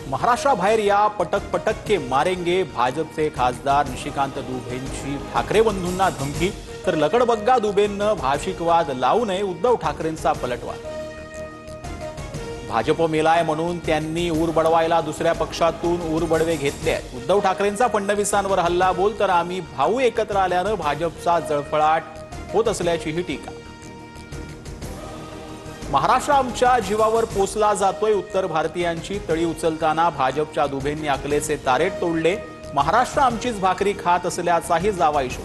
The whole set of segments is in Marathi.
महाराष्ट्राबाहेर या पटक पटक के मारेंगे भाजपचे खासदार निशिकांत दुबेंची ठाकरे बंधूंना धमकी। तर लकडबग्गा दुबेंना भाषिकवाद लावू नये, उद्धव ठाकरेंचा पलटवार। भाजप मेलाय म्हणून त्यांनी ऊर बडवायला दुसऱ्या पक्षातून ऊर बडवे घेतले आहेत। उद्धव ठाकरेंचा फडणवीसांवर हल्ला बोल, तर आम्ही भाऊ एकत्र आल्यानं भाजपचा जळफळाट होत असल्याचीही टीका। महाराष्ट्र आमच्या जीवावर पोसला जातोय, उत्तर भारतीयांची तळी उचलताना भाजपच्या दुबेंनी अकलेचे तारेट तोडले। महाराष्ट्र आमचीच भाकरी खात असल्याचाही जावा इशू।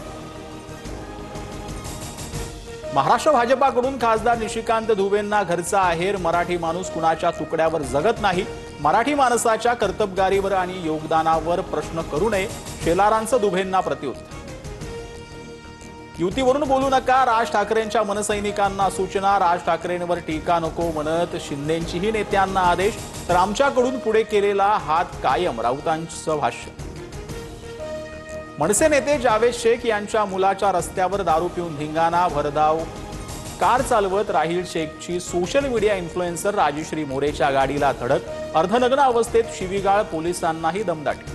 महाराष्ट्र भाजपाकडून खासदार निशिकांत दुबेंना घरचा आहेर, मराठी माणूस कुणाच्या तुकड्यावर जगत नाही, मराठी माणसाच्या कर्तबगारीवर आणि योगदानावर प्रश्न करू नये, शेलारांचं दुबेंना प्रत्युत्तर। युतीवरून बोलू नका, राज ठाकरेंच्या मनसैनिकांना सूचना। राज ठाकरेंवर टीका नको म्हणत शिंदेंचीही नेत्यांना आदेश, तर आमच्याकडून पुढे केलेला हात कायम, राऊतांचं भाष्य। मनसे नेते जावेद शेख यांच्या मुलाच्या रस्त्यावर दारू पिऊन धिंगाणा, भरधाव कार चालवत राहील शेखची सोशल मीडिया इन्फ्लुएन्सर राजश्री मोरेच्या गाडीला धडक, अर्धनग्न अवस्थेत शिवीगाळ, पोलिसांनाही दमदाटी।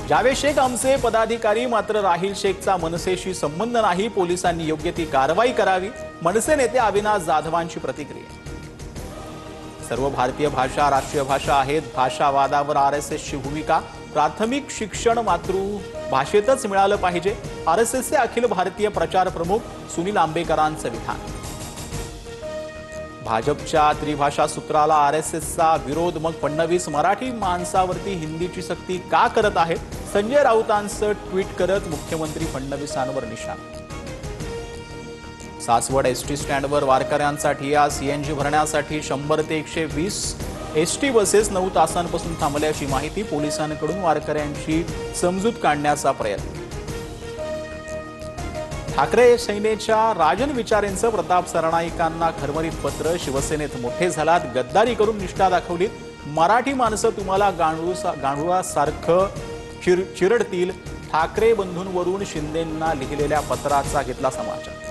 जावेद शेख आमचे पदाधिकारी, मात्र राहील शेखचा मनसेशी संबंध नाही, पोलिसांनी योग्य ती कारवाई करावी, मनसे नेते अविनाश जाधवांची प्रतिक्रिया। सर्व भारतीय भाषा राष्ट्रीय भाषा आहेत, भाषावादावर आरएसएसची भूमिका, प्राथमिक शिक्षण मातृभाषेतच मिळालं पाहिजे, आरएसएसचे अखिल भारतीय प्रचार प्रमुख सुनील आंबेकरांचं विधान। भाजपच्या त्रिभाषा सूत्राला आरएसएसचा विरोध, मग फडणवीस मराठी माणसावरती हिंदीची सक्ती का करत आहेत, संजय राऊतांचं ट्विट करत मुख्यमंत्री फडणवीसांवर निशाणा। सासवड एसटी स्टँडवर वारकऱ्यांसाठी आज सीएनजी भरण्यासाठी 100 ते 120 एसटी बसेस 9 तासांपासून थांबल्याची माहिती, पोलिसांकडून वारकऱ्यांची समजूत काढण्याचा प्रयत्न। ठाकरे सेनेच्या राजन विचारेंचं प्रताप सरनाईकांना खरमरीत पत्र, शिवसेनेत मोठे झालात, गद्दारी करून निष्ठा दाखवलीत, मराठी माणसं तुम्हाला गांडुळासारखं चिरडतील, ठाकरे बंधूंवरून शिंदेंना लिहिलेल्या पत्राचा घेतला समाचार।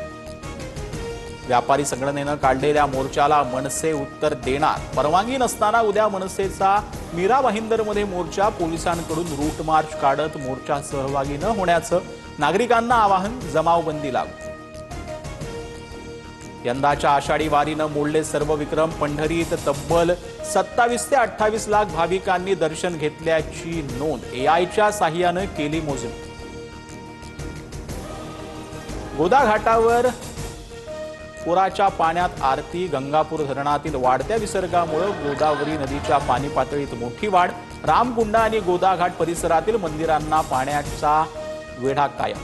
व्यापारी संघटनेनं काढलेल्या मोर्चाला मनसे उत्तर देणार, परवानगी नसताना उद्या मनसेचा मीरा भाईंदरमध्ये मोर्चा, पोलिसांकडून रूट मार्च काढत मोर्चा सहभागी न होण्याचं नागरिकांना आवाहन, जमावबंदी लागू। यंदाच्या आषाढी वारीनं मोडले सर्व विक्रम, पंढरीत तब्बल 27 ते 28 लाख भाविकांनी दर्शन घेतल्याची नोंद, एआयच्या साहाय्यानं केली मोजणी। गोदा घाटावर पुराच्या पाण्यात आरती, गंगापूर धरणातील वाढत्या विसर्गामुळे गोदावरी नदीच्या पाणी पातळीत मोठी वाढ, रामकुंड आणि गोदाघाट परिसरातील मंदिरांना पाण्याचा वेढा कायम।